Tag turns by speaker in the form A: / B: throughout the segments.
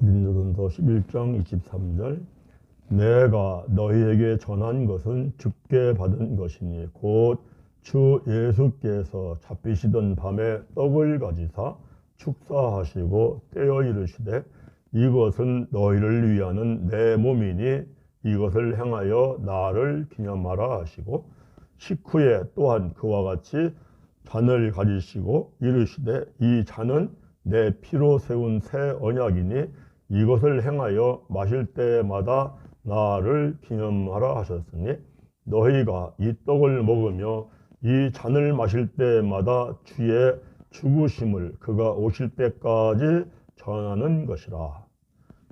A: 고린도전서 11장 23절 내가 너희에게 전한 것은 주께 받은 것이니 곧 주 예수께서 잡히시던 밤에 떡을 가지사 축사하시고 떼어 이르시되 이것은 너희를 위하는 내 몸이니 이것을 행하여 나를 기념하라 하시고 식후에 또한 그와 같이 잔을 가지시고 이르시되 이 잔은 내 피로 세운 새 언약이니 이것을 행하여 마실 때마다 나를 기념하라 하셨으니 너희가 이 떡을 먹으며 이 잔을 마실 때마다 주의 죽으심을 그가 오실 때까지 전하는 것이라.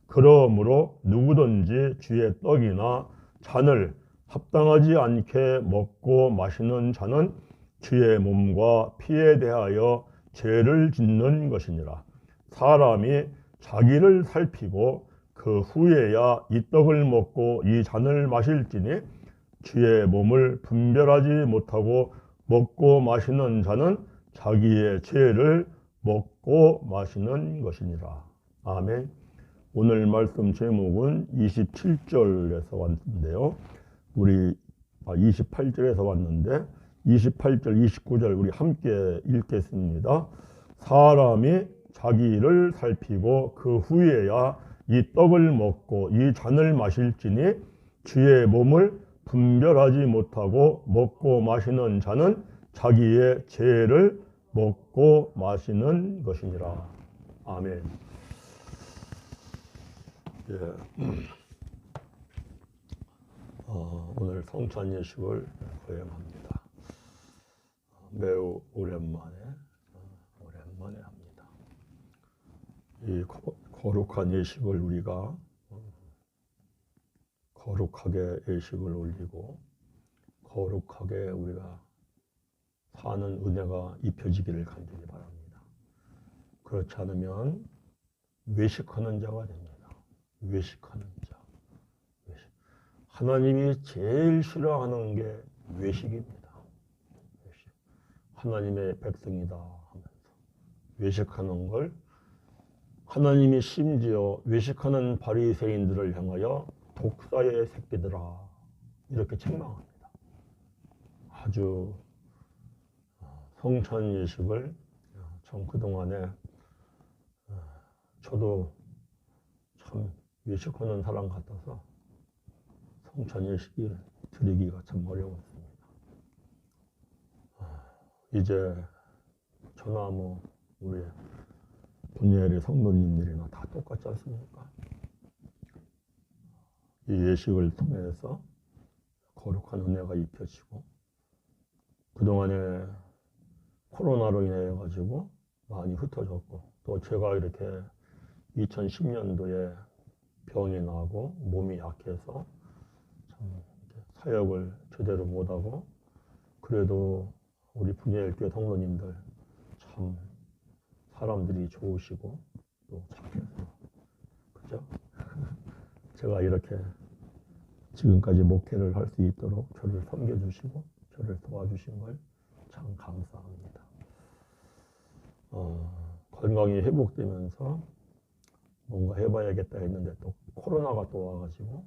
A: 그러므로 누구든지 주의 떡이나 잔을 합당하지 않게 먹고 마시는 자는 주의 몸과 피에 대하여 죄를 짓는 것이니라. 사람이 자기를 살피고 그 후에야 이 떡을 먹고 이 잔을 마실지니 주의 몸을 분별하지 못하고 먹고 마시는 자는 자기의 죄를 먹고 마시는 것이니라. 아멘. 오늘 말씀 제목은 27절에서 왔는데요. 우리 28절에서 왔는데 28절, 29절 우리 함께 읽겠습니다. 사람이 자기를 살피고 그 후에야 이 떡을 먹고 이 잔을 마실지니 주의 몸을 분별하지 못하고 먹고 마시는 자는 자기의 죄를 먹고 마시는 것이니라. 아멘. 오늘 성찬 예식을 거행합니다. 매우 오랜만에 합니다. 이 거룩한 예식을 우리가 거룩하게 예식을 올리고 거룩하게 우리가 사는 은혜가 입혀지기를 간절히 바랍니다. 그렇지 않으면 외식하는 자가 됩니다. 외식하는 자. 하나님이 제일 싫어하는 게 외식입니다. 외식. 하나님의 백성이다 하면서 외식하는 걸 하나님이 심지어 외식하는 바리새인들을 향하여 독사의 새끼들아 이렇게 책망합니다. 아주 성찬 예식을 참 그동안에 저도 참 외식하는 사람 같아서 성찬 예식을 드리기가 참 어려웠습니다. 이제 저나 뭐 우리 분야의 성도님들이나 다 똑같지 않습니까? 이 예식을 통해서 거룩한 은혜가 입혀지고 그동안에 코로나로 인해 가지고 많이 흩어졌고 또 제가 이렇게 2010년도에 병이 나고 몸이 약해서 참 사역을 제대로 못하고 그래도 우리 분야일교회 성도님들 참 사람들이 좋으시고 또 착해서 그죠? 제가 이렇게 지금까지 목회를 할 수 있도록 저를 섬겨주시고 저를 도와주신 걸 참 감사합니다. 건강이 회복되면서 뭔가 해봐야겠다 했는데 또 코로나가 또 와가지고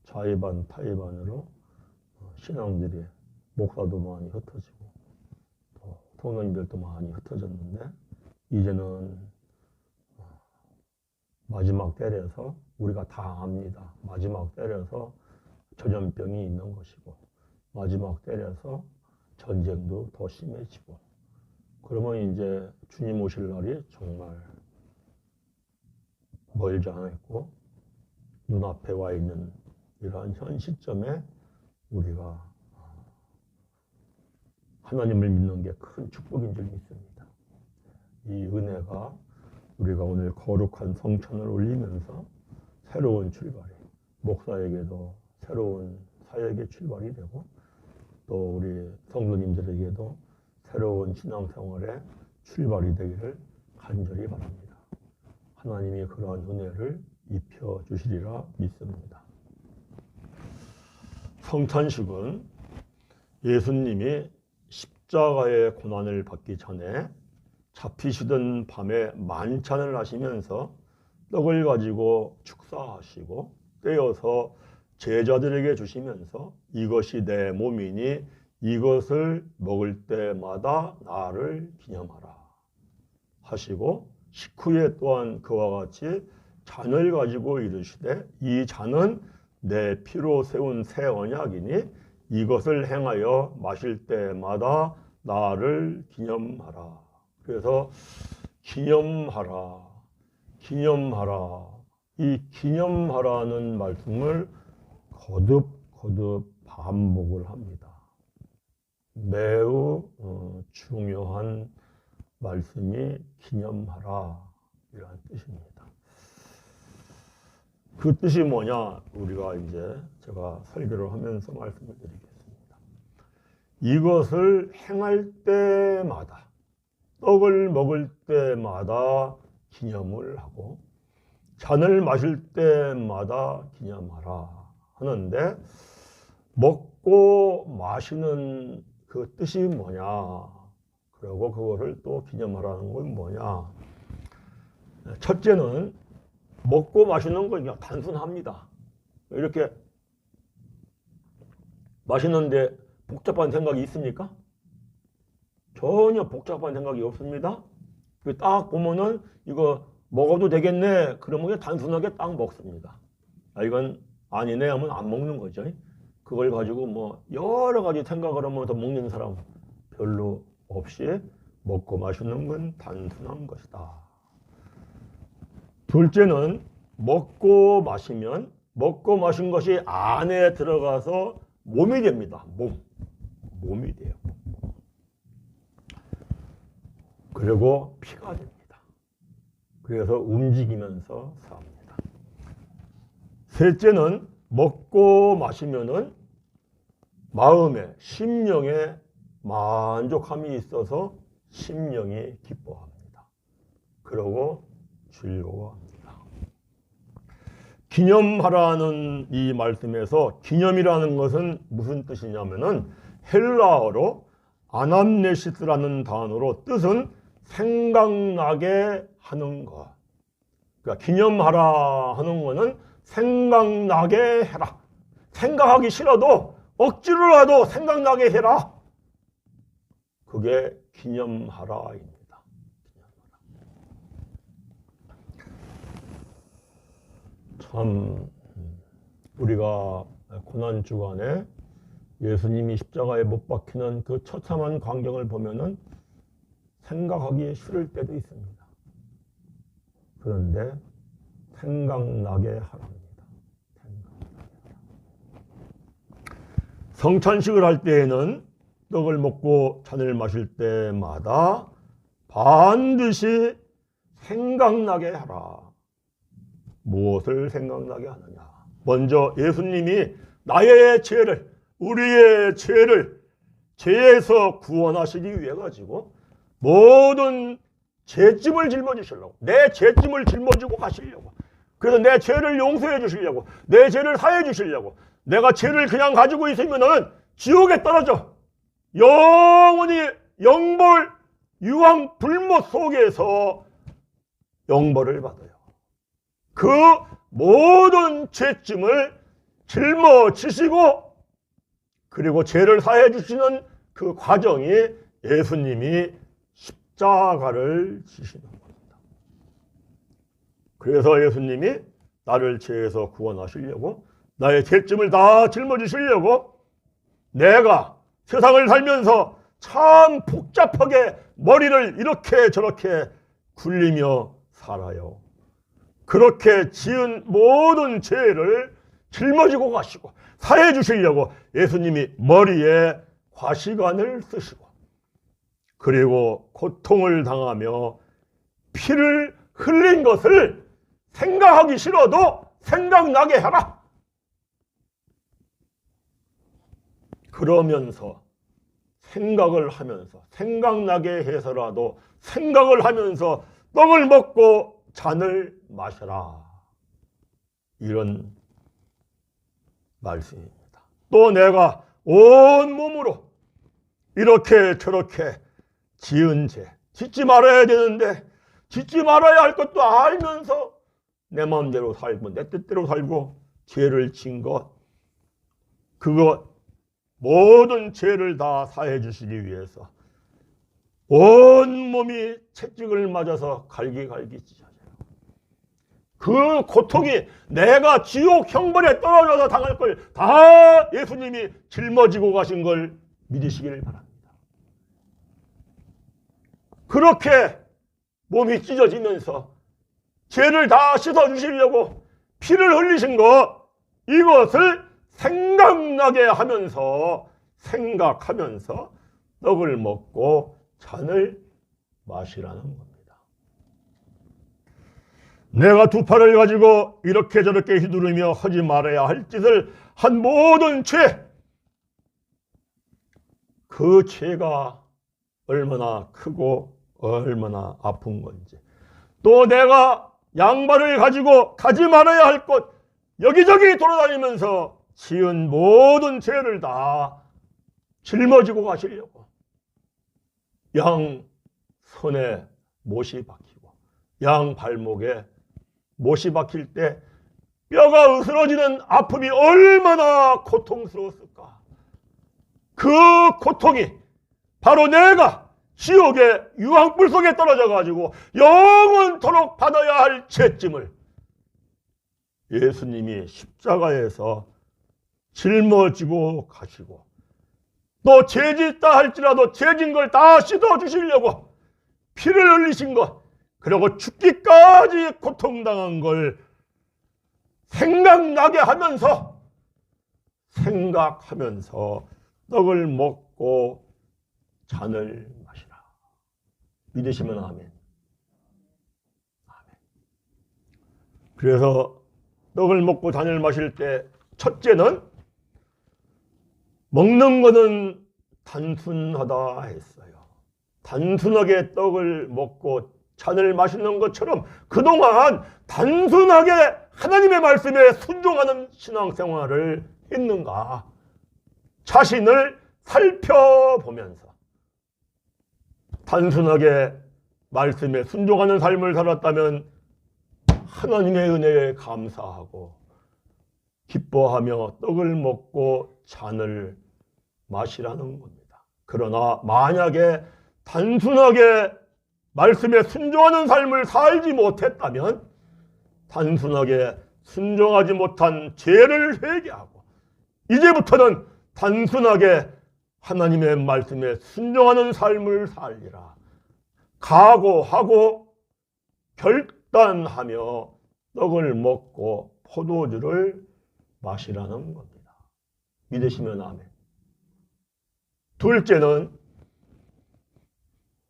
A: 자의반 타의반으로 신앙들이 목사도 많이 흩어지고 또 성도님들도 많이 흩어졌는데 이제는 마지막 때려서 우리가 다 압니다. 마지막 때려서 전염병이 있는 것이고 마지막 때려서 전쟁도 더 심해지고 그러면 이제 주님 오실 날이 정말 멀지 않았고 눈앞에 와 있는 이러한 현 시점에 우리가 하나님을 믿는 게 큰 축복인 줄 믿습니다. 이 은혜가 우리가 오늘 거룩한 성찬을 올리면서 새로운 출발이 목사에게도 새로운 사역의 출발이 되고 또 우리 성도님들에게도 새로운 신앙생활의 출발이 되기를 간절히 바랍니다. 하나님이 그러한 은혜를 입혀주시리라 믿습니다. 성찬식은 예수님이 십자가의 고난을 받기 전에 잡히시던 밤에 만찬을 하시면서 떡을 가지고 축사하시고 떼어서 제자들에게 주시면서 이것이 내 몸이니 이것을 먹을 때마다 나를 기념하라 하시고 식후에 또한 그와 같이 잔을 가지고 이르시되 이 잔은 내 피로 세운 새 언약이니 이것을 행하여 마실 때마다 나를 기념하라. 그래서 기념하라, 기념하라. 이 기념하라는 말씀을 거듭 반복을 합니다. 매우 중요한 말씀이 기념하라 이라는 뜻입니다. 그 뜻이 뭐냐? 우리가 이제 제가 설교를 하면서 말씀을 드리겠습니다. 이것을 행할 때마다, 떡을 먹을 때마다 기념을 하고 잔을 마실 때마다 기념하라 하는데, 먹고 마시는 그 뜻이 뭐냐? 그리고 그거를 또 기념하라는 건 뭐냐? 첫째는 먹고 마시는 건 그냥 단순합니다. 이렇게 마시는데 복잡한 생각이 있습니까? 전혀 복잡한 생각이 없습니다. 딱 보면은 이거 먹어도 되겠네. 그러면 그냥 단순하게 딱 먹습니다. 이건 아니네 하면 안 먹는 거죠. 그걸 가지고 뭐 여러 가지 생각을 하면서 먹는 사람 별로 없이 먹고 마시는 건 단순한 것이다. 둘째는 먹고 마시면 먹고 마신 것이 안에 들어가서 몸이 됩니다. 몸이 돼요. 그리고 피가 됩니다. 그래서 움직이면서 삽니다. 셋째는 먹고 마시면은 마음에, 심령에 만족함이 있어서 심령이 기뻐합니다. 그러고 즐거워합니다. 기념하라는 이 말씀에서 기념이라는 것은 무슨 뜻이냐면은 헬라어로 아남네시스라는 단어로 뜻은 생각나게 하는 것. 그러니까 기념하라 하는 것은 생각나게 해라. 생각하기 싫어도 억지로라도 생각나게 해라. 그게 기념하라입니다. 참 우리가 고난주간에 예수님이 십자가에 못 박히는 그 처참한 광경을 보면은 생각하기 싫을 때도 있습니다. 그런데 생각나게 하랍니다. 성찬식을 할 때에는 떡을 먹고 잔을 마실 때마다 반드시 생각나게 하라. 무엇을 생각나게 하느냐? 먼저 예수님이 나의 죄를, 우리의 죄를 죄에서 구원하시기 위해 가지고 모든 죄짐을 짊어지시려고, 내 죄짐을 짊어지고 가시려고, 그래서 내 죄를 용서해 주시려고, 내 죄를 사해 주시려고. 내가 죄를 그냥 가지고 있으면은 지옥에 떨어져 영원히 영벌 유황 불못 속에서 영벌을 받아요. 그 모든 죄짐을 짊어지시고 그리고 죄를 사해 주시는 그 과정이 예수님이 십자가를 지시는 겁니다. 그래서 예수님이 나를 죄에서 구원하시려고, 나의 죄짐을 다 짊어지시려고 내가 세상을 살면서 참 복잡하게 머리를 이렇게 저렇게 굴리며 살아요. 그렇게 지은 모든 죄를 짊어지고 가시고 사해 주시려고 예수님이 머리에 과시관을 쓰시고 그리고 고통을 당하며 피를 흘린 것을 생각하기 싫어도 생각나게 하라. 그러면서 생각을 하면서 생각나게 해서라도 생각을 하면서 떡을 먹고 잔을 마셔라. 이런 말씀입니다. 또 내가 온 몸으로 이렇게 저렇게 지은 죄, 짓지 말아야 되는데 짓지 말아야 할 것도 알면서 내 마음대로 살고 내 뜻대로 살고 죄를 진 것, 그것 모든 죄를 다 사해 주시기 위해서 온 몸이 채찍을 맞아서 갈기갈기 찢어져요. 그 고통이 내가 지옥 형벌에 떨어져서 당할 걸 다 예수님이 짊어지고 가신 걸 믿으시기를 바랍니다. 그렇게 몸이 찢어지면서 죄를 다 씻어주시려고 피를 흘리신 것, 이것을 생각나게 하면서 생각하면서 떡을 먹고 잔을 마시라는 겁니다. 내가 두 팔을 가지고 이렇게 저렇게 휘두르며 하지 말아야 할 짓을 한 모든 죄, 그 죄가 얼마나 크고 얼마나 아픈 건지, 또 내가 양발을 가지고 가지 말아야 할 곳 여기저기 돌아다니면서 지은 모든 죄를 다 짊어지고 가시려고 양 손에 못이 박히고 양 발목에 못이 박힐 때 뼈가 으스러지는 아픔이 얼마나 고통스러웠을까. 그 고통이 바로 내가 지옥의 유황불 속에 떨어져 가지고 영원토록 받아야 할 죄짐을 예수님이 십자가에서 짊어지고 가시고, 또 죄짓다 할지라도 죄진 걸 다 씻어주시려고 피를 흘리신 것, 그리고 죽기까지 고통당한 걸 생각나게 하면서 떡을 먹고 잔을 마시라. 믿으시면 아멘. 아멘. 그래서 떡을 먹고 잔을 마실 때 첫째는 먹는 것은 단순하다 했어요. 단순하게 떡을 먹고 잔을 마시는 것처럼 그동안 단순하게 하나님의 말씀에 순종하는 신앙생활을 했는가, 자신을 살펴보면서 단순하게 말씀에 순종하는 삶을 살았다면 하나님의 은혜에 감사하고 기뻐하며 떡을 먹고 잔을 마시라는 겁니다. 그러나 만약에 단순하게 말씀에 순종하는 삶을 살지 못했다면 단순하게 순종하지 못한 죄를 회개하고 이제부터는 단순하게 하나님의 말씀에 순종하는 삶을 살리라 각오하고 결단하며 떡을 먹고 포도주를 마시라는 겁니다. 믿으시면 아멘. 둘째는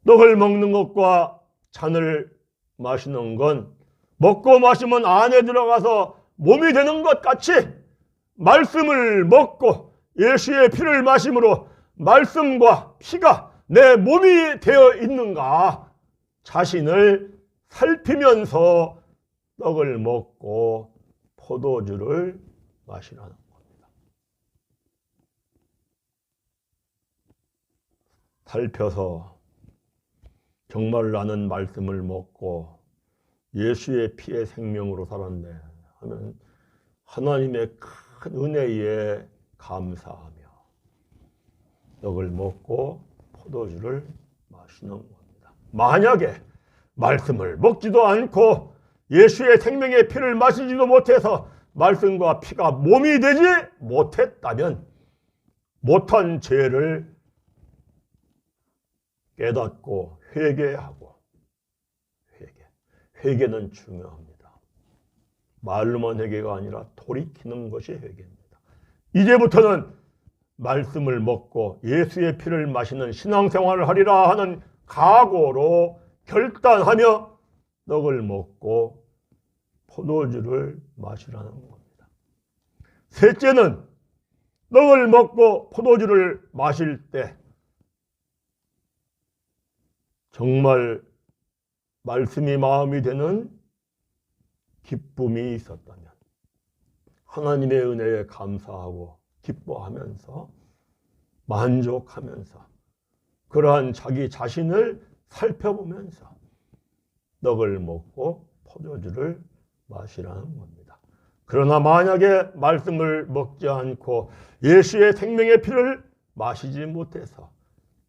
A: 떡을 먹는 것과 잔을 마시는 건 먹고 마시면 안에 들어가서 몸이 되는 것 같이 말씀을 먹고 예수의 피를 마심으로 말씀과 피가 내 몸이 되어 있는가 자신을 살피면서 떡을 먹고 포도주를 마시라는 겁니다. 살펴서 정말 나는 말씀을 먹고 예수의 피의 생명으로 살았네 하면 하나님의 큰 은혜에 감사하며 떡을 먹고 포도주를 마시는 겁니다. 만약에 말씀을 먹지도 않고 예수의 생명의 피를 마시지도 못해서 말씀과 피가 몸이 되지 못했다면 못한 죄를 깨닫고 회개하고 회개는 중요합니다. 말로만 회개가 아니라 돌이키는 것이 회개입니다. 이제부터는 말씀을 먹고 예수의 피를 마시는 신앙생활을 하리라 하는 각오로 결단하며 떡을 먹고 포도주를 마시라는 겁니다. 셋째는 떡을 먹고 포도주를 마실 때 정말 말씀이 마음이 되는 기쁨이 있었다면 하나님의 은혜에 감사하고 기뻐하면서 만족하면서 그러한 자기 자신을 살펴보면서 떡을 먹고 포도주를 마시라는 겁니다. 그러나 만약에 말씀을 먹지 않고 예수의 생명의 피를 마시지 못해서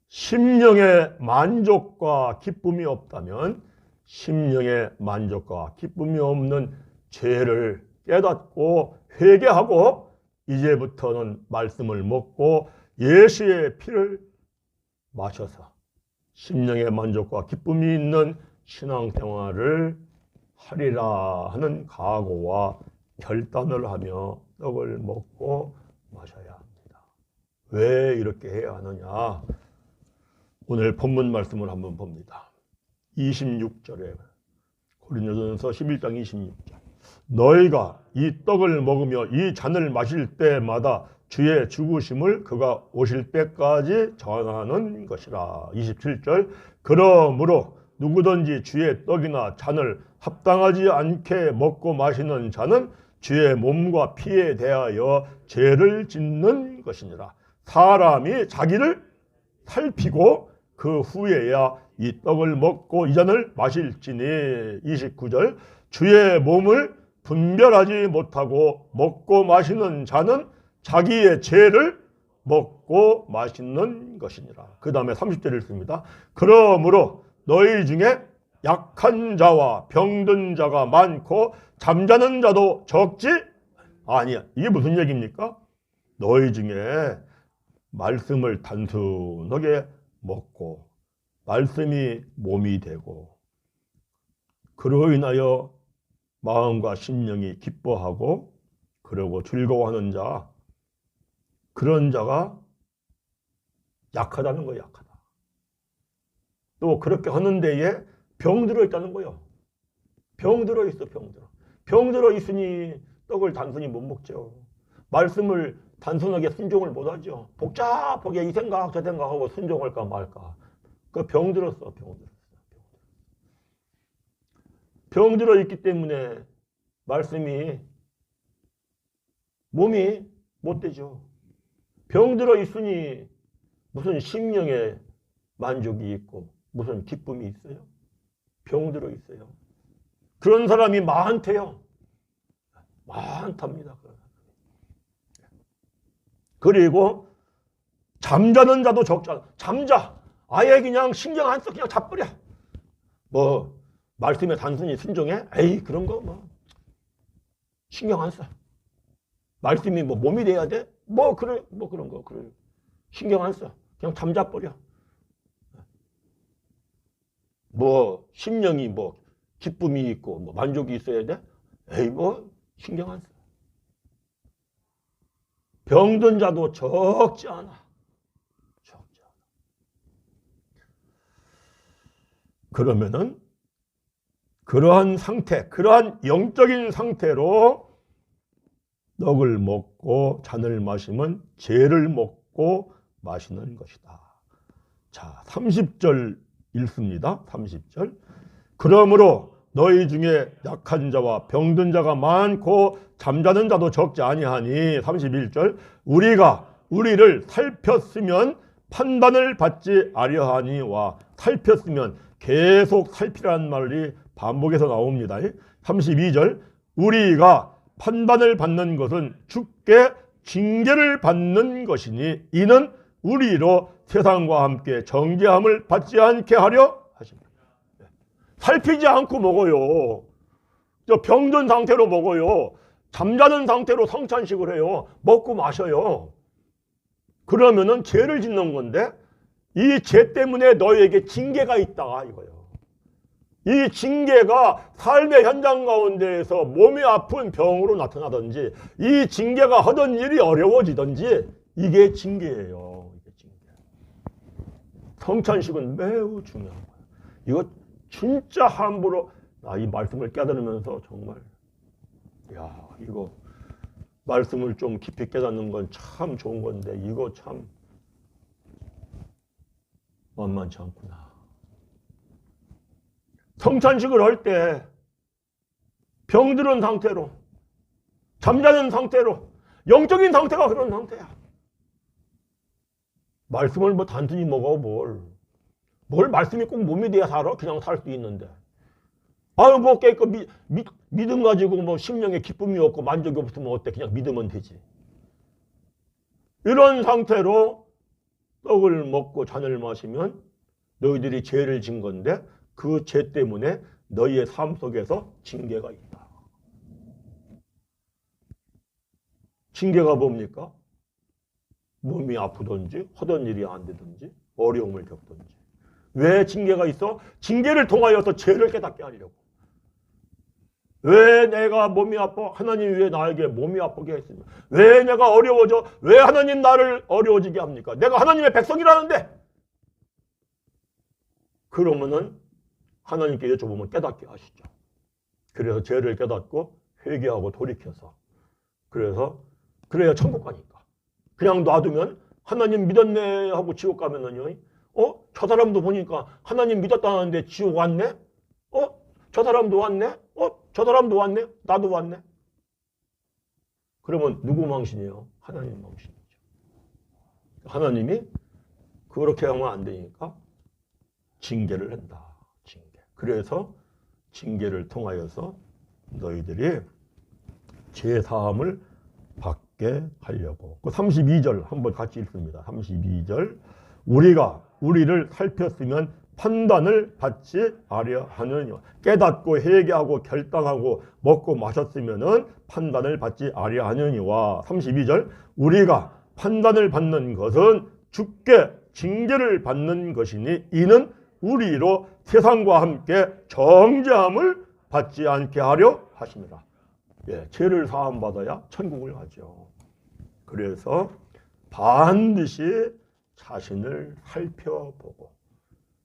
A: 심령의 만족과 기쁨이 없다면 심령의 만족과 기쁨이 없는 죄를 깨닫고 회개하고 이제부터는 말씀을 먹고 예수의 피를 마셔서 심령의 만족과 기쁨이 있는 신앙생활을 하리라 하는 각오와 결단을 하며 떡을 먹고 마셔야 합니다. 왜 이렇게 해야 하느냐? 오늘 본문 말씀을 한번 봅니다. 26절에 고린도전서 11장 26절. 너희가 이 떡을 먹으며 이 잔을 마실 때마다 주의 죽으심을 그가 오실 때까지 전하는 것이라. 27절. 그러므로 누구든지 주의 떡이나 잔을 합당하지 않게 먹고 마시는 자는 주의 몸과 피에 대하여 죄를 짓는 것이니라. 사람이 자기를 살피고 그 후에야 이 떡을 먹고 이 잔을 마실지니. 29절. 주의 몸을 분별하지 못하고 먹고 마시는 자는 자기의 죄를 먹고 마시는 것이니라. 그 다음에 30절 읽습니다. 그러므로 너희 중에 약한 자와 병든 자가 많고 잠자는 자도 적지 아니야. 이게 무슨 얘기입니까? 너희 중에 말씀을 단순하게 먹고 말씀이 몸이 되고 그로 인하여 마음과 심령이 기뻐하고 그러고 즐거워하는 자, 그런 자가 약하다는 거예요. 약하다. 또 그렇게 하는 데에 병들어 있다는 거예요. 병들어 있어. 병들어 있으니 떡을 단순히 못 먹죠. 말씀을 단순하게 순종을 못 하죠. 복잡하게 이 생각 저 생각하고 순종할까 말까. 그 병들었어. 병들어 있기 때문에 말씀이 몸이 못 되죠. 병들어 있으니 무슨 심령의 만족이 있고 무슨 기쁨이 있어요? 병들어 있어요. 그런 사람이 많대요. 많답니다. 그리고 잠자는 자도 적잖아. 잠자. 아예 그냥 신경 안 써. 그냥 자버려. 뭐 말씀에 단순히 순종해? 에이 그런 거 뭐 신경 안 써. 말씀이 뭐 몸이 돼야 돼? 뭐 그런 거 그래. 신경 안 써. 그냥 잠자버려. 뭐 심령이 뭐 기쁨이 있고 뭐 만족이 있어야 돼? 에이 뭐 신경 안 써. 병든 자도 적지 않아. 그러면은 그러한 상태, 그러한 영적인 상태로 떡을 먹고 잔을 마시면 죄를 먹고 마시는 것이다. 자, 30절 읽습니다. 30절. 그러므로 너희 중에 약한 자와 병든 자가 많고 잠자는 자도 적지 아니하니. 31절. 우리가 우리를 살폈으면 판단을 받지 아니하니와. 살폈으면 계속 살피라는 말이 반복해서 나옵니다. 32절. 우리가 판단을 받는 것은 주께 징계를 받는 것이니 이는 우리로 세상과 함께 정죄함을 받지 않게 하려 하십니다. 살피지 않고 먹어요. 병든 상태로 먹어요. 잠자는 상태로 성찬식을 해요. 먹고 마셔요. 그러면은 죄를 짓는 건데 이 죄 때문에 너희에게 징계가 있다 이거예요. 이 징계가 삶의 현장 가운데에서 몸이 아픈 병으로 나타나든지 이 징계가 하던 일이 어려워지든지 이게 징계예요. 이게 징계. 성찬식은 매우 중요한 거예요. 이거 진짜 함부로 이 말씀을 깨달으면서 정말 이거 말씀을 좀 깊이 깨닫는 건 참 좋은 건데 이거 참 만만치 않구나. 성찬식을 할 때 병들은 상태로 잠자는 상태로 영적인 상태가 그런 상태야. 말씀을 뭐 단순히 먹어 뭘. 뭘 말씀이 꼭 몸이 돼야 살아? 그냥 살 수 있는데. 아유, 뭐, 믿음 가지고 뭐, 심령에 기쁨이 없고 만족이 없으면 어때? 그냥 믿으면 되지. 이런 상태로 떡을 먹고 잔을 마시면 너희들이 죄를 진 건데 그 죄 때문에 너희의 삶 속에서 징계가 있다. 징계가 뭡니까? 몸이 아프든지 하던 일이 안 되든지 어려움을 겪든지. 왜 징계가 있어? 징계를 통하여서 죄를 깨닫게 하려고. 왜 내가 몸이 아파? 하나님 왜 나에게 몸이 아프게 했습니까? 왜 내가 어려워져? 왜 하나님 나를 어려워지게 합니까? 내가 하나님의 백성이라는데. 그러면은 하나님께 여쭤보면 깨닫게 하시죠. 그래서 죄를 깨닫고 회개하고 돌이켜서. 그래야 천국 가니까. 그냥 놔두면 하나님 믿었네 하고 지옥 가면은요. 저 사람도 보니까 하나님 믿었다는데 지옥 왔네? 저 사람도 왔네? 저 사람도 왔네? 나도 왔네? 그러면 누구 망신이에요? 하나님 망신이죠. 하나님이 그렇게 하면 안 되니까 징계를 한다. 징계. 그래서 징계를 통하여서 너희들이 죄사함을 받게 하려고. 그 32절 한번 같이 읽습니다. 32절. 우리가 우리를 살폈으면 판단을 받지 아려 하느니와. 깨닫고 회개하고 결단하고 먹고 마셨으면은 판단을 받지 아려 하느니와. 32절. 우리가 판단을 받는 것은 주께 징계를 받는 것이니 이는 우리로 세상과 함께 정죄함을 받지 않게 하려 하십니다. 예, 죄를 사함 받아야 천국을 가죠. 그래서 반드시 자신을 살펴보고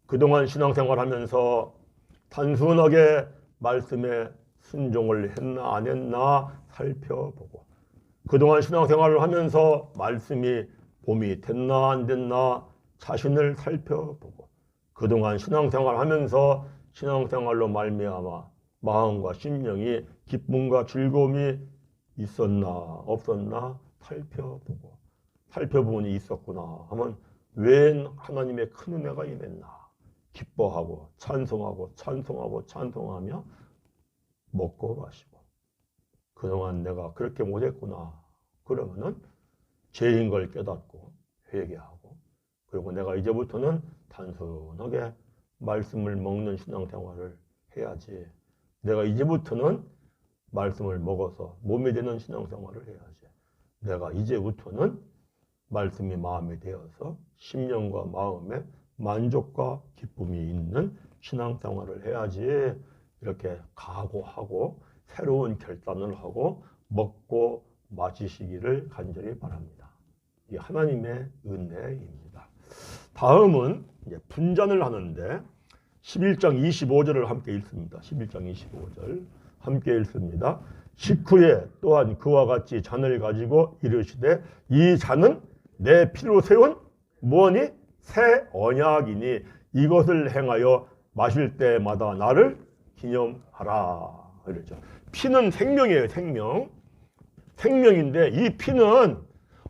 A: 그동안 신앙생활하면서 단순하게 말씀에 순종을 했나 안 했나 살펴보고 그동안 신앙생활을 하면서 말씀이 봄이 됐나 안 됐나 자신을 살펴보고 그동안 신앙생활을 하면서 신앙생활로 말미암아 마음과 심령이 기쁨과 즐거움이 있었나 없었나 살펴보니 있었구나 하면 웬 하나님의 큰 은혜가 임했나 기뻐하고 찬송하며 먹고 마시고 그동안 내가 그렇게 못했구나 그러면은 죄인 걸 깨닫고 회개하고 그리고 내가 이제부터는 단순하게 말씀을 먹는 신앙생활을 해야지. 내가 이제부터는 말씀을 먹어서 몸이 되는 신앙생활을 해야지. 내가 이제부터는 말씀이 마음에 되어서 심령과 마음에 만족과 기쁨이 있는 신앙생활을 해야지. 이렇게 각오하고 새로운 결단을 하고 먹고 마시시기를 간절히 바랍니다. 이게 하나님의 은혜입니다. 다음은 이제 분잔을 하는데 11장 25절을 함께 읽습니다. 11장 25절 함께 읽습니다. 식후에 또한 그와 같이 잔을 가지고 이르시되 이 잔은 내 피로 세운 무언이 새 언약이니 이것을 행하여 마실 때마다 나를 기념하라. 그렇죠. 피는 생명이에요. 생명인데 이 피는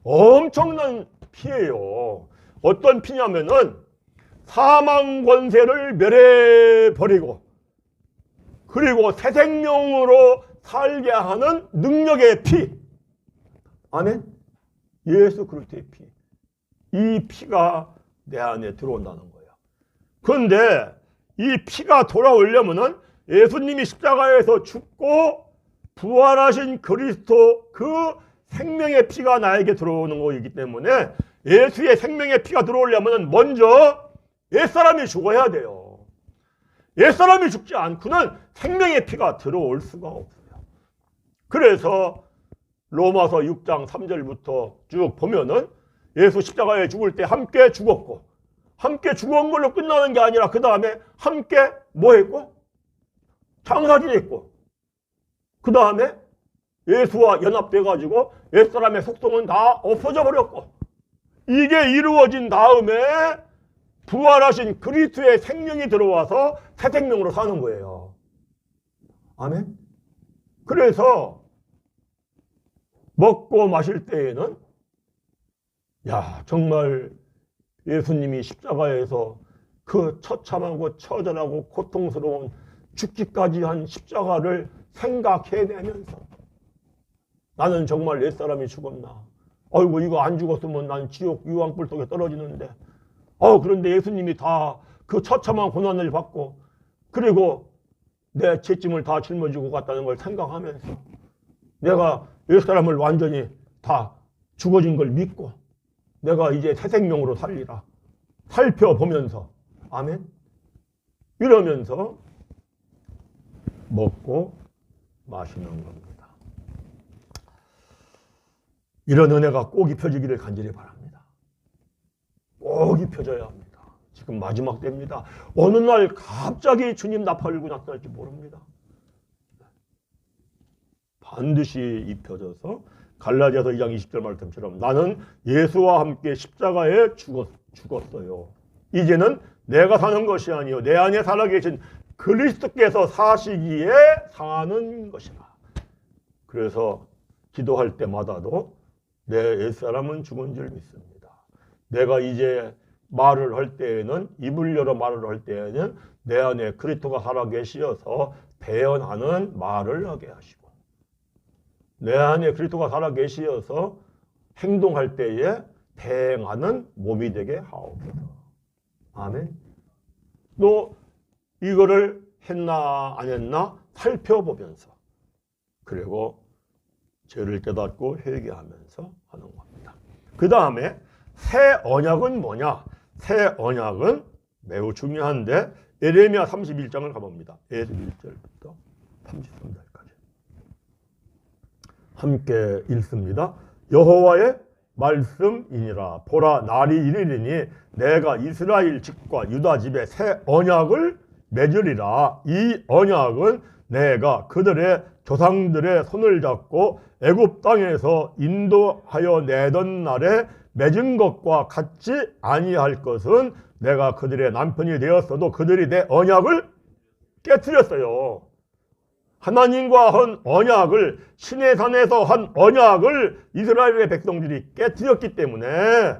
A: 엄청난 피예요. 어떤 피냐면은 사망 권세를 멸해버리고 그리고 새 생명으로 살게 하는 능력의 피. 아멘. 예수 그리스도의 피. 이 피가 내 안에 들어온다는 거예요. 그런데 이 피가 돌아오려면은 예수님이 십자가에서 죽고 부활하신 그리스도 그 생명의 피가 나에게 들어오는 거이기 때문에 예수의 생명의 피가 들어오려면 먼저 옛사람이 죽어야 돼요. 옛사람이 죽지 않고는 생명의 피가 들어올 수가 없어요. 그래서 로마서 6장 3절부터 쭉 보면은 예수 십자가에 죽을 때 함께 죽었고 함께 죽은 걸로 끝나는 게 아니라 그 다음에 함께 뭐 했고? 장사 지냈고 그 다음에 예수와 연합돼가지고 옛사람의 속성은 다 없어져 버렸고 이게 이루어진 다음에 부활하신 그리스도의 생명이 들어와서 새 생명으로 사는 거예요. 아멘. 그래서 먹고 마실 때에는 정말 예수님이 십자가에서 그 처참하고 처절하고 고통스러운 죽기까지 한 십자가를 생각해내면서 나는 정말 옛사람이 죽었나? 아이고 이거 안 죽었으면 난 지옥 유황불 속에 떨어지는데 그런데 예수님이 다 그 처참한 고난을 받고 그리고 내 죄짐을 다 짊어지고 갔다는 걸 생각하면서 내가 옛사람을 완전히 다 죽어진 걸 믿고 내가 이제 새 생명으로 살리라 살펴보면서 아멘 이러면서 먹고 마시는 겁니다. 이런 은혜가 꼭 입혀지기를 간절히 바랍니다. 꼭 입혀져야 합니다. 지금 마지막 때입니다. 어느 날 갑자기 주님 나팔 고 나타날지 모릅니다. 반드시 입혀져서 갈라디아서 2장 20절 말씀처럼 나는 예수와 함께 십자가에 죽었어요. 이제는 내가 사는 것이 아니요 내 안에 살아계신 그리스도께서 사시기에 사는 것이라. 그래서 기도할 때마다도 내 옛사람은 죽은 줄 믿습니다. 내가 이제 말을 할 때에는 입을 열어 말을 할 때에는 내 안에 그리스도가 살아계시어서 대언하는 말을 하게 하시고 내 안에 그리스도가 살아계시어서 행동할 때에 대행하는 몸이 되게 하옵소서. 아멘. 또 이거를 했나 안 했나 살펴보면서 그리고 죄를 깨닫고 회개하면서 하는 겁니다. 그 다음에 새 언약은 뭐냐? 새 언약은 매우 중요한데 예레미야 31장을 가봅니다. 21절부터 33절까지 함께 읽습니다. 여호와의 말씀이니라. 보라 날이 이르리니 내가 이스라엘 집과 유다 집에 새 언약을 맺으리라. 이 언약은 내가 그들의 조상들의 손을 잡고 애굽 땅에서 인도하여 내던 날에 맺은 것과 같지 아니할 것은 내가 그들의 남편이 되었어도 그들이 내 언약을 깨트렸어요. 하나님과 한 언약을 시내산에서 한 언약을 이스라엘의 백성들이 깨트렸기 때문에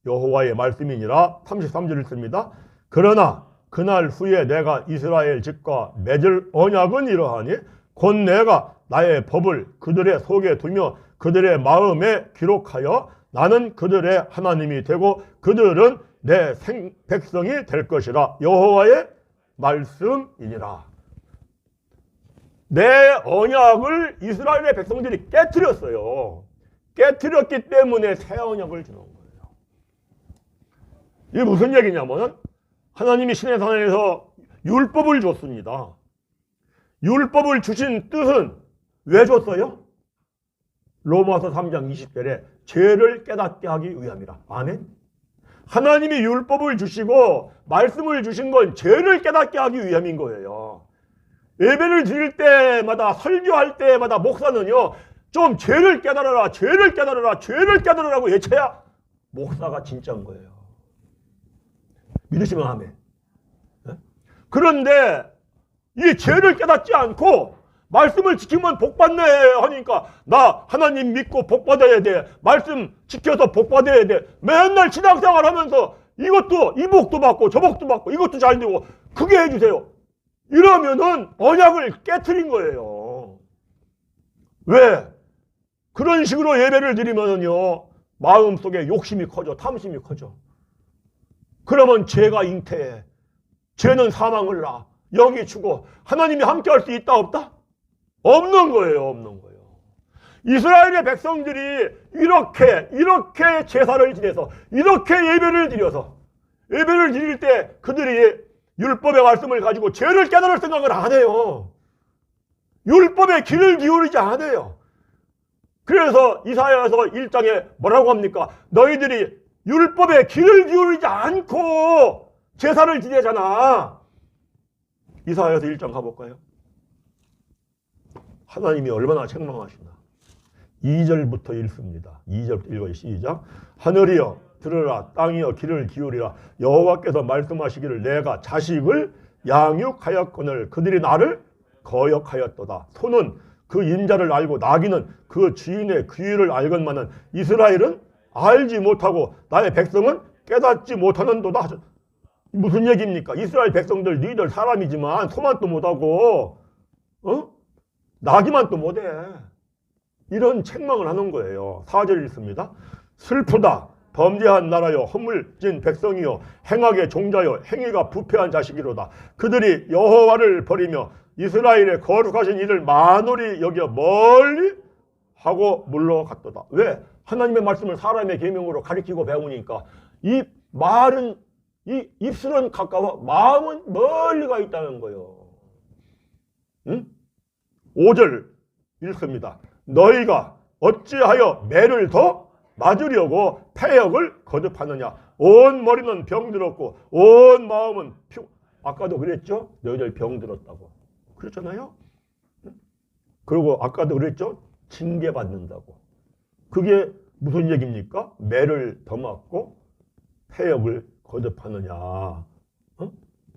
A: 여호와의 말씀이니라. 33절 읽습니다. 그러나 그날 후에 내가 이스라엘 집과 맺을 언약은 이러하니 곧 내가 나의 법을 그들의 속에 두며 그들의 마음에 기록하여 나는 그들의 하나님이 되고 그들은 내 백성이 될 것이라. 여호와의 말씀이니라. 내 언약을 이스라엘의 백성들이 깨트렸어요. 깨트렸기 때문에 새 언약을 주는 거예요. 이게 무슨 얘기냐면 하나님이 시내산에서 율법을 줬습니다. 율법을 주신 뜻은 왜 줬어요? 로마서 3장 20절에 죄를 깨닫게 하기 위함이라. 아멘. 하나님이 율법을 주시고 말씀을 주신 건 죄를 깨닫게 하기 위함인 거예요. 예배를 드릴 때마다 설교할 때마다 목사는요 좀 죄를 깨달아라 죄를 깨달아라 죄를 깨달으라고 외쳐야 목사가 진짜인 거예요. 믿으시면 아멘. 그런데 이 죄를 깨닫지 않고 말씀을 지키면 복받네 하니까 나 하나님 믿고 복받아야 돼. 말씀 지켜서 복받아야 돼. 맨날 신앙생활 하면서 이것도 이 복도 받고 저 복도 받고 이것도 잘 되고 그게 해주세요. 이러면은 언약을 깨트린 거예요. 왜? 그런 식으로 예배를 드리면은요 마음속에 욕심이 커져 탐심이 커져. 그러면 죄가 잉태해. 죄는 사망을 낳아. 영이 죽어. 하나님이 함께 할 수 있다 없다? 없는 거예요. 없는 거예요. 이스라엘의 백성들이 이렇게 제사를 지내서 이렇게 예배를 드려서 예배를 드릴 때 그들이 율법의 말씀을 가지고 죄를 깨달을 생각을 안 해요. 율법에 귀를 기울이지 않아요. 그래서 이사야서 1장에 뭐라고 합니까? 너희들이 율법에 귀를 기울이지 않고 제사를 지내잖아. 이사야서 1장 가볼까요? 하나님이 얼마나 책망하시나. 2절부터 읽습니다. 2절부터 읽어요. 시작. 하늘이여 들으라. 땅이여 귀를 기울이라. 여호와께서 말씀하시기를 내가 자식을 양육하였거늘 그들이 나를 거역하였도다. 소는 그 인자를 알고 나귀는 그 주인의 귀를 알건만은 이스라엘은 알지 못하고 나의 백성은 깨닫지 못하는도다. 무슨 얘기입니까? 이스라엘 백성들 너희들 사람이지만 소만 또 못하고 나기만 또 못해. 이런 책망을 하는 거예요. 4절 읽습니다. 슬프다. 범죄한 나라여 허물진 백성이여 행악의 종자여 행위가 부패한 자식이로다. 그들이 여호와를 버리며 이스라엘의 거룩하신 이를 만홀히 여겨 멀리 하고 물러갔도다. 왜? 하나님의 말씀을 사람의 계명으로 가리키고 배우니까 이 말은 이 입술은 가까워 마음은 멀리 가 있다는 거예요. 5절 읽습니다. 너희가 어찌하여 매를 더 맞으려고 패역을 거듭하느냐. 온 머리는 병들었고 온 마음은 아까도 그랬죠? 너희들 병들었다고. 그렇잖아요? 그리고 아까도 그랬죠? 징계받는다고. 그게 무슨 얘기입니까? 매를 더 맞고 패역을 거듭하느냐.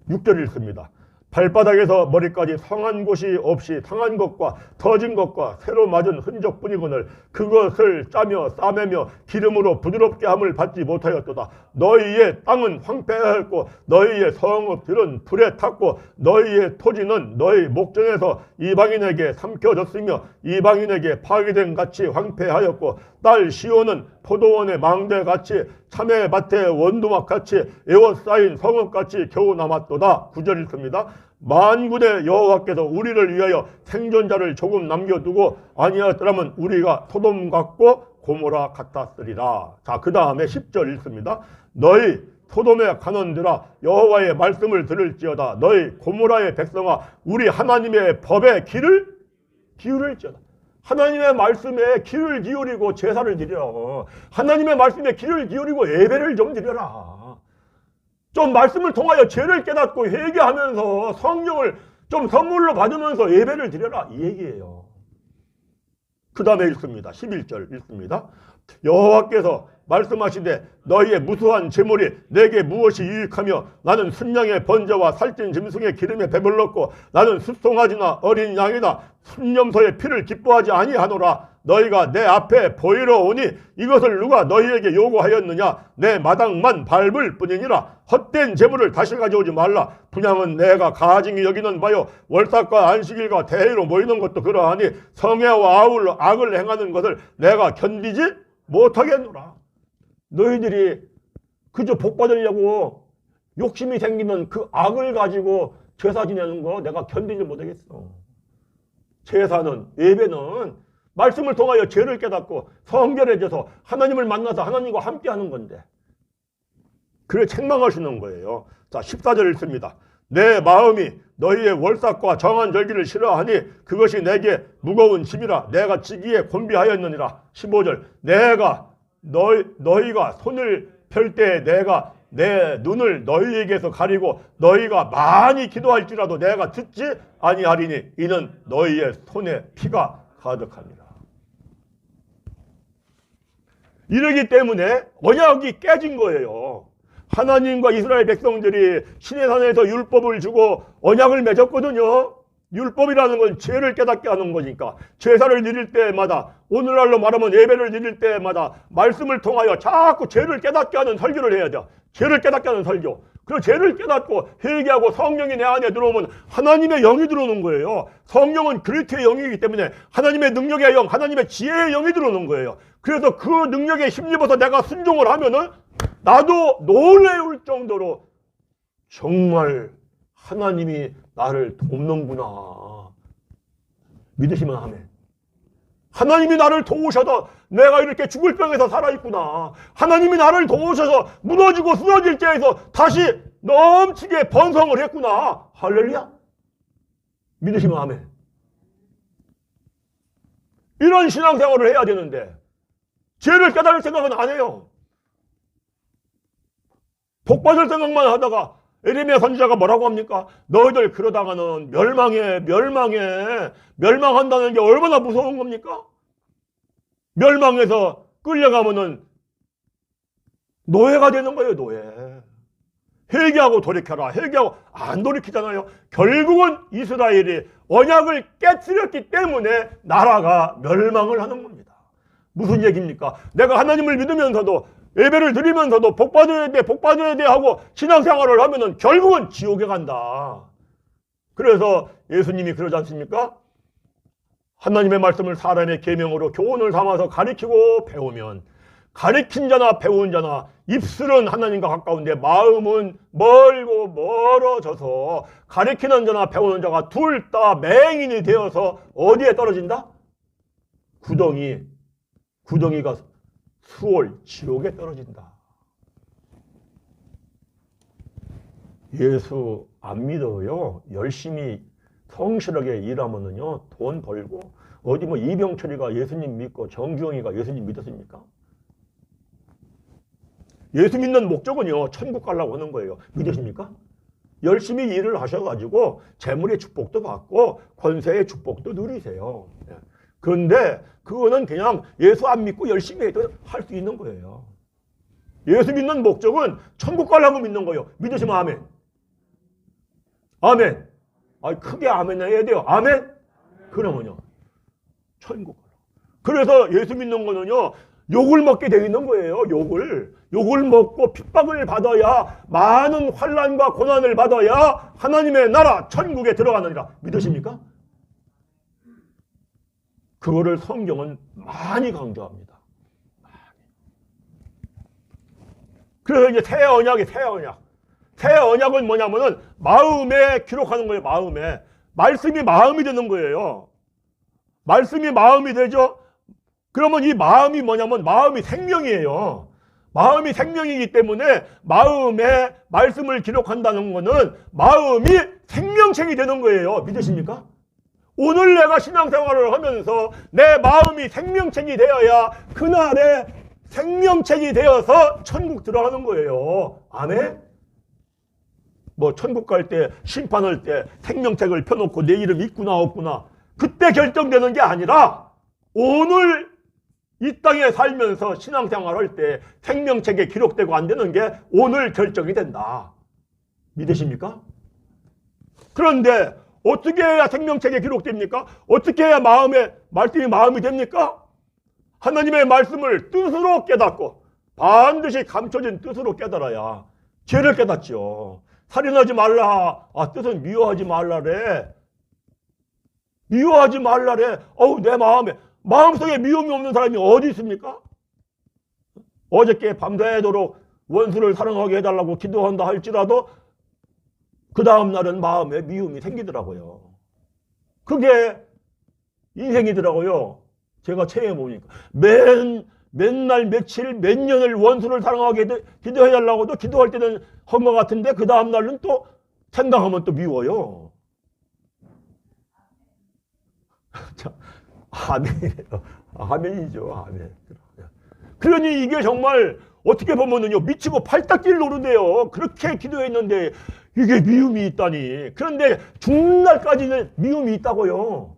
A: 6절 읽습니다. 발바닥에서 머리까지 성한 곳이 없이 상한 것과 터진 것과 새로 맞은 흔적뿐이거늘 그것을 짜며 싸매며 기름으로 부드럽게 함을 받지 못하였도다. 너희의 땅은 황폐하였고 너희의 성읍들은 불에 탔고 너희의 토지는 너희 목전에서 이방인에게 삼켜졌으며 이방인에게 파괴된 같이 황폐하였고 딸 시온은 포도원의 망대같이 참외밭의 원두막같이 에워싸인 성읍같이 겨우 남았도다. 9절 읽습니다. 만군의 여호와께서 우리를 위하여 생존자를 조금 남겨두고 아니었더라면 우리가 소돔 같고 고모라 같았으리라. 자, 그 다음에 10절 읽습니다. 너희 소돔의 간원들아 여호와의 말씀을 들을지어다. 너희 고모라의 백성아 우리 하나님의 법에 귀를 기울일지어다. 하나님의 말씀에 귀를 기울이고 제사를 드리라. 하나님의 말씀에 귀를 기울이고 예배를 좀 드려라. 좀 말씀을 통하여 죄를 깨닫고 회개하면서 성령을 좀 선물로 받으면서 예배를 드려라. 이 얘기예요. 그 다음에 읽습니다. 11절 읽습니다. 여호와께서 말씀하시되 너희의 무수한 재물이 내게 무엇이 유익하며 나는 순양의 번제와 살찐 짐승의 기름에 배불렀고 나는 숫송아지나 어린 양이나 순념소의 피를 기뻐하지 아니하노라. 너희가 내 앞에 보이러 오니 이것을 누가 너희에게 요구하였느냐. 내 마당만 밟을 뿐이니라. 헛된 재물을 다시 가져오지 말라. 분향은 내가 가증히 여기는 바요 월삭과 안식일과 대회로 모이는 것도 그러하니 성애와 아울러 악을 행하는 것을 내가 견디지 못하겠노라. 너희들이 그저 복 받으려고 욕심이 생기면 그 악을 가지고 제사 지내는 거 내가 견디지 못하겠어. 제사는, 예배는 말씀을 통하여 죄를 깨닫고 성결해져서 하나님을 만나서 하나님과 함께하는 건데 그래 책망하시는 거예요. 자, 14절 읽습니다. 내 마음이 너희의 월삭과 정한 절기를 싫어하니 그것이 내게 무거운 짐이라 내가 지기에 곤비하였느니라. 15절 내가 너희가 손을 펼 때 내가 내 눈을 너희에게서 가리고 너희가 많이 기도할지라도 내가 듣지 아니하리니 이는 너희의 손에 피가 가득합니다. 이러기 때문에 언약이 깨진 거예요. 하나님과 이스라엘 백성들이 시내산에서 율법을 주고 언약을 맺었거든요. 율법이라는 건 죄를 깨닫게 하는 거니까 제사를 드릴 때마다 오늘날로 말하면 예배를 드릴 때마다 말씀을 통하여 자꾸 죄를 깨닫게 하는 설교를 해야 돼요. 죄를 깨닫게 하는 설교. 그리고 죄를 깨닫고 회개하고 성령이 내 안에 들어오면 하나님의 영이 들어오는 거예요. 성령은 그리스도의 영이기 때문에 하나님의 능력의 영, 하나님의 지혜의 영이 들어오는 거예요. 그래서 그 능력에 힘입어서 내가 순종을 하면은 나도 놀라울 정도로 정말 하나님이 나를 돕는구나. 믿으시면 아멘. 하나님이 나를 도우셔서 내가 이렇게 죽을 병에서 살아있구나. 하나님이 나를 도우셔서 무너지고 쓰러질 때에서 다시 넘치게 번성을 했구나. 할렐루야. 믿으시면 아멘. 이런 신앙생활을 해야 되는데 죄를 깨달을 생각은 안 해요. 복받을 생각만 하다가 에레미야 선지자가 뭐라고 합니까? 너희들 그러다가는 멸망한다는 게 얼마나 무서운 겁니까? 멸망해서 끌려가면은 노예가 되는 거예요, 노예. 회개하고 돌이켜라. 회개하고 안 돌이키잖아요. 결국은 이스라엘이 언약을 깨뜨렸기 때문에 나라가 멸망을 하는 겁니다. 무슨 얘기입니까? 내가 하나님을 믿으면서도 예배를 드리면서도 복 받아야 돼, 복 받아야 돼 하고 신앙생활을 하면은 결국은 지옥에 간다. 그래서 예수님이 그러지 않습니까? 하나님의 말씀을 사람의 계명으로 교훈을 삼아서 가르치고 배우면 가르친 자나 배운 자나 입술은 하나님과 가까운데 마음은 멀고 멀어져서 가르치는 자나 배우는 자가 둘 다 맹인이 되어서 어디에 떨어진다? 구덩이가 수월 지옥에 떨어진다. 예수 안 믿어요. 열심히 성실하게 일하면은요 돈 벌고 어디 뭐 이병철이가 예수님 믿고 정규영이가 예수님 믿었습니까? 예수 믿는 목적은요 천국 가려고 하는 거예요. 믿으십니까? 열심히 일을 하셔가지고 재물의 축복도 받고 권세의 축복도 누리세요. 그런데 그거는 그냥 예수 안 믿고 열심히 해도 할 수 있는 거예요. 예수 믿는 목적은 천국 가려고 믿는 거예요. 믿으시면 아멘. 아멘. 크게 아멘 해야 돼요. 아멘. 그러면요 천국 가려고. 그래서 예수 믿는 거는요 욕을 먹게 되어 있는 거예요. 욕을 먹고 핍박을 받아야 많은 환난과 고난을 받아야 하나님의 나라 천국에 들어가느니라. 믿으십니까? 그거를 성경은 많이 강조합니다. 그래서 이제 새 언약은 뭐냐면은 마음에 기록하는 거예요. 마음에. 말씀이 마음이 되는 거예요. 말씀이 마음이 되죠. 그러면 이 마음이 뭐냐면 마음이 생명이에요. 마음이 생명이기 때문에 마음에 말씀을 기록한다는 거는 마음이 생명책이 되는 거예요. 믿으십니까? 오늘 내가 신앙생활을 하면서 내 마음이 생명책이 되어야 그날의 생명책이 되어서 천국 들어가는 거예요. 아멘? 뭐 천국 갈 때 심판할 때 생명책을 펴놓고 내 이름 있구나 없구나 그때 결정되는 게 아니라 오늘 이 땅에 살면서 신앙생활할 때 생명책에 기록되고 안 되는 게 오늘 결정이 된다. 믿으십니까? 그런데 어떻게 해야 생명책에 기록됩니까? 어떻게 해야 말씀이 마음이 됩니까? 하나님의 말씀을 뜻으로 깨닫고 반드시 감춰진 뜻으로 깨달아야 죄를 깨닫죠. 살인하지 말라. 뜻은 미워하지 말라래. 미워하지 말라래. 내 마음속에 미움이 없는 사람이 어디 있습니까? 어저께 밤새도록 원수를 사랑하게 해달라고 기도한다 할지라도 그 다음 날은 마음에 미움이 생기더라고요. 그게 인생이더라고요. 제가 체험해 보니까 맨날 며칠 몇 년을 원수를 사랑하게 기도해달라고도 기도할 때는 한 것 같은데 그 다음 날은 또 생각하면 또 미워요. 아멘이래요. 아멘이죠. 아멘. 그러니 이게 정말 어떻게 보면은요 미치고 팔딱질 노르대요. 그렇게 기도했는데 이게 미움이 있다니. 그런데 죽는 날까지는 미움이 있다고요.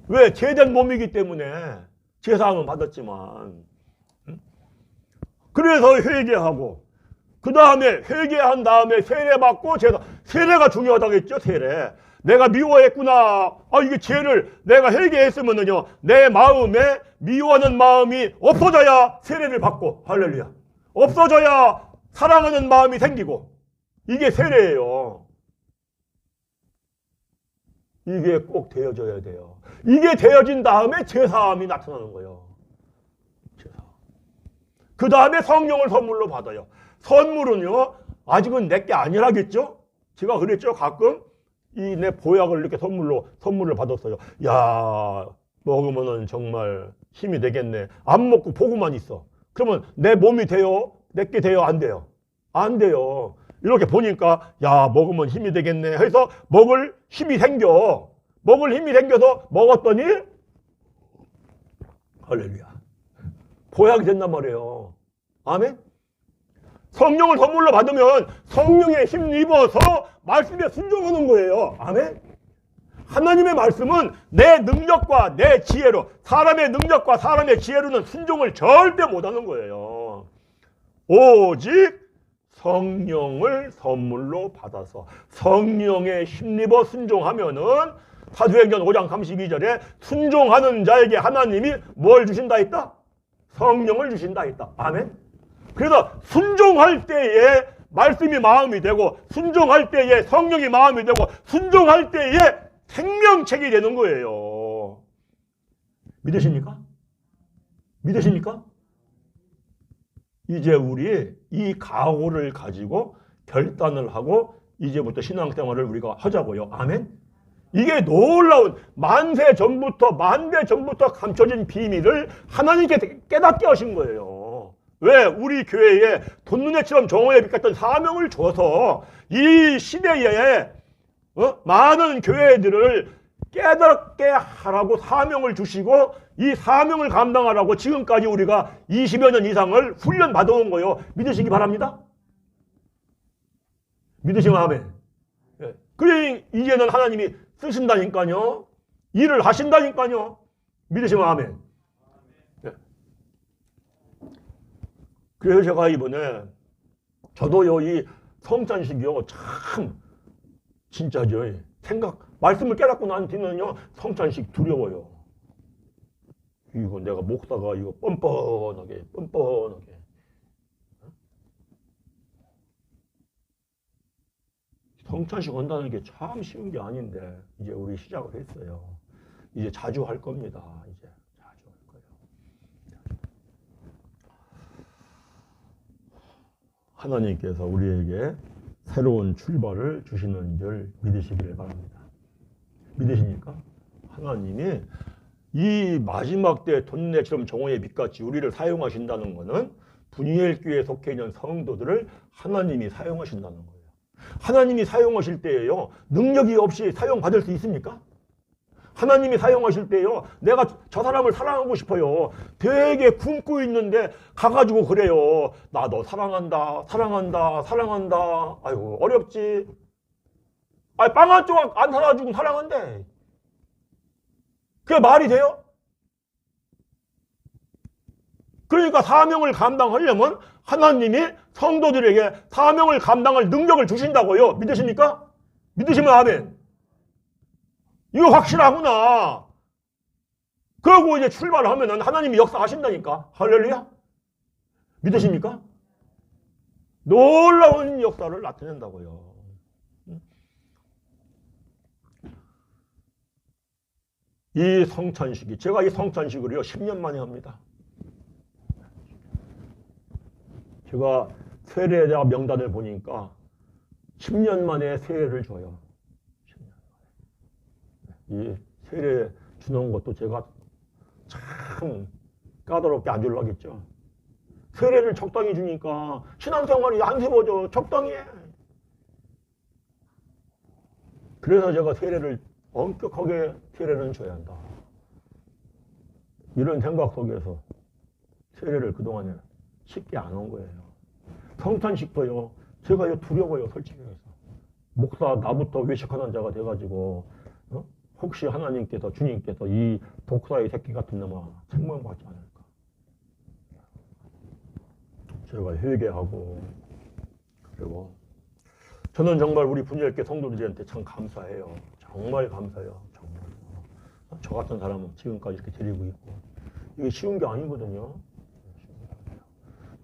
A: 왜? 죄된 몸이기 때문에 제사함은 받았지만. 그래서 회개하고 그 다음에 회개한 다음에 세례받고 세례가 중요하다겠죠. 세례. 내가 미워했구나. 이게 죄를 내가 회개했으면은요 내 마음에 미워하는 마음이 없어져야 세례를 받고 할렐루야. 없어져야 사랑하는 마음이 생기고 이게 세례예요. 이게 꼭 되어져야 돼요. 이게 되어진 다음에 제사함이 나타나는 거예요. 그 다음에 성령을 선물로 받아요. 선물은요 아직은 내게 아니라겠죠. 제가 그랬죠. 가끔 내 보약을 이렇게 선물을 받았어요. 야, 먹으면은 정말 힘이 되겠네. 안 먹고 보고만 있어. 그러면 내 몸이 돼요? 내게 돼요? 안 돼요? 안 돼요. 이렇게 보니까 야, 먹으면 힘이 되겠네 해서 먹을 힘이 생겨서 먹었더니 할렐루야. 보약이 된단 말이에요. 아멘? 성령을 선물로 받으면 성령에 힘입어서 말씀에 순종하는 거예요. 아멘? 하나님의 말씀은 내 능력과 내 지혜로, 사람의 능력과 사람의 지혜로는 순종을 절대 못하는 거예요. 오직 성령을 선물로 받아서 성령에 힘입어 순종하면은 사도행전 5장 32절에 순종하는 자에게 하나님이 뭘 주신다 했다? 성령을 주신다 했다. 아멘? 그래서 순종할 때에 말씀이 마음이 되고, 순종할 때에 성령이 마음이 되고, 순종할 때에 생명책이 되는 거예요. 믿으십니까? 믿으십니까? 이제 우리 이 각오를 가지고 결단을 하고 이제부터 신앙생활을 우리가 하자고요. 아멘? 이게 놀라운 만대 전부터 감춰진 비밀을 하나님께 깨닫게 하신 거예요. 왜? 우리 교회에 돈눈에처럼 정오에 빛 같은 사명을 줘서 이 시대에 많은 교회들을 깨닫게 하라고 사명을 주시고, 이 사명을 감당하라고 지금까지 우리가 20여 년 이상을 훈련 받아온 거예요. 믿으시기 바랍니다. 믿으시면 아멘. 그래 이제는 하나님이 쓰신다니까요. 일을 하신다니까요. 믿으시면 아멘. 그래서 제가 이번에 저도요, 이 성찬식이요, 참 진짜죠. 말씀을 깨닫고 난 뒤는요, 성찬식 두려워요. 이거 내가 목사가 이거 뻔뻔하게 성찬식 한다는 게 참 쉬운 게 아닌데, 이제 우리 시작을 했어요. 이제 자주 할 겁니다. 이제 자주 할 거예요. 하나님께서 우리에게 새로운 출발을 주시는 줄 믿으시기를 바랍니다. 믿으십니까? 하나님이 이 마지막 때 돈내처럼 정오의 빛같이 우리를 사용하신다는 것은 분이엘 교회에 속해 있는 성도들을 하나님이 사용하신다는 거예요. 하나님이 사용하실 때에요, 능력이 없이 사용받을 수 있습니까? 하나님이 사용하실 때요, 내가 저 사람을 사랑하고 싶어요. 되게 굶고 있는데 가가지고 그래요. 나 너 사랑한다. 아이고 어렵지. 빵 한 조각 안 사다주고 사랑한대. 그게 말이 돼요? 그러니까 사명을 감당하려면 하나님이 성도들에게 사명을 감당할 능력을 주신다고요. 믿으십니까? 믿으시면 아멘. 이거 확실하구나. 그러고 이제 출발을 하면은 하나님이 역사하신다니까. 할렐루야. 믿으십니까? 놀라운 역사를 나타낸다고요. 이 성찬식이, 제가 이 성찬식을요 10년 만에 합니다. 제가 세례자 명단을 보니까 10년 만에 세례를 줘요. 10년 만에. 이 세례 주는 것도 제가 참 까다롭게 안 주려고 했죠. 세례를 적당히 주니까 신앙생활이 안 세워져. 적당히 해. 그래서 제가 세례를 엄격하게 세례는 줘야 한다. 이런 생각 속에서 세례를 그동안에 쉽게 안 온 거예요. 성찬식도요, 제가 두려워요, 솔직히 해서. 목사 나부터 외식하는 자가 돼가지고 혹시 하나님께서, 주님께서 이 독사의 새끼 같은 놈아 책망받지 않을까. 제가 회개하고, 그리고 저는 정말 우리 분열교 성도들한테 참 감사해요. 정말 감사해요. 정말. 저 같은 사람은 지금까지 이렇게 데리고 있고. 이게 쉬운 게 아니거든요.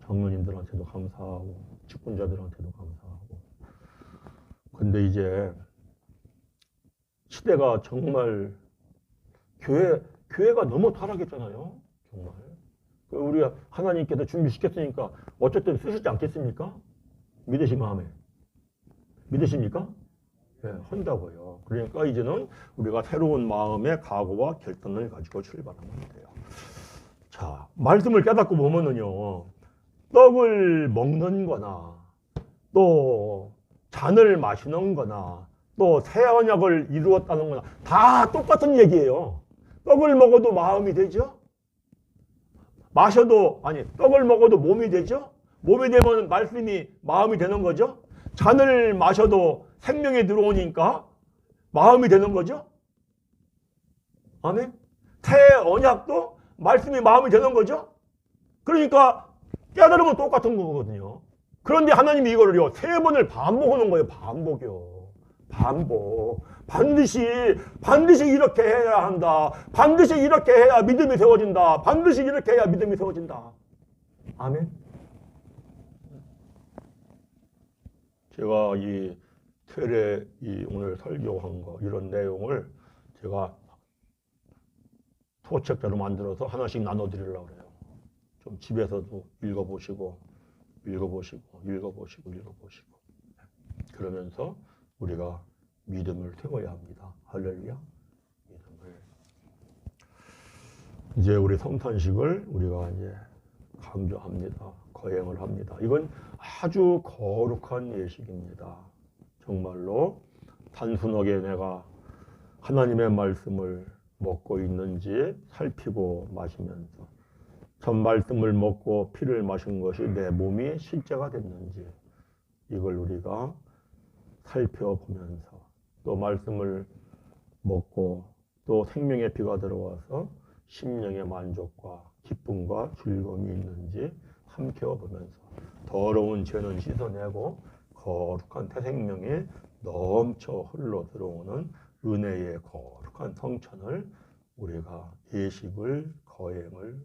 A: 장로님들한테도 감사하고, 직분자들한테도 감사하고. 근데 이제 시대가 정말 교회가 너무 타락했잖아요. 정말. 우리가 하나님께서 준비시켰으니까 어쨌든 쓰시지 않겠습니까? 믿으시면 아멘. 믿으십니까? 네, 한다고요. 그러니까 이제는 우리가 새로운 마음의 각오와 결단을 가지고 출발하면 돼요. 자, 말씀을 깨닫고 보면은요, 떡을 먹는 거나, 또 잔을 마시는 거나, 또 새 언약을 이루었다는 거나, 다 똑같은 얘기예요. 떡을 먹어도 마음이 되죠? 떡을 먹어도 몸이 되죠? 몸이 되면 말씀이 마음이 되는 거죠? 잔을 마셔도 생명이 들어오니까 마음이 되는 거죠? 아멘? 새 언약도 말씀이 마음이 되는 거죠? 그러니까 깨달으면 똑같은 거거든요. 그런데 하나님이 이거를요, 3번을 반복하는 거예요. 반복이요. 반복. 반드시 이렇게 해야 한다. 반드시 이렇게 해야 믿음이 세워진다. 반드시 이렇게 해야 믿음이 세워진다. 아멘? 제가 이 테레 이 오늘 설교한 거 이런 내용을 제가 소책자로 만들어서 하나씩 나눠드리려고 그래요. 좀 집에서도 읽어보시고 그러면서 우리가 믿음을 세워야 합니다. 할렐루야. 믿음을. 이제 우리 성탄식을 우리가 이제 강조합니다. 거행을 합니다. 이건 아주 거룩한 예식입니다. 정말로 단순하게 내가 하나님의 말씀을 먹고 있는지 살피고 마시면서 전 말씀을 먹고 피를 마신 것이 내 몸이 실제가 됐는지 이걸 우리가 살펴보면서 또 말씀을 먹고 또 생명의 피가 들어와서 심령의 만족과 기쁨과 즐거움이 있는지 삼켜보면서 더러운 죄는 씻어내고 거룩한 태생명이 넘쳐 흘러 들어오는 은혜의 거룩한 성천을 우리가 예식을 거행을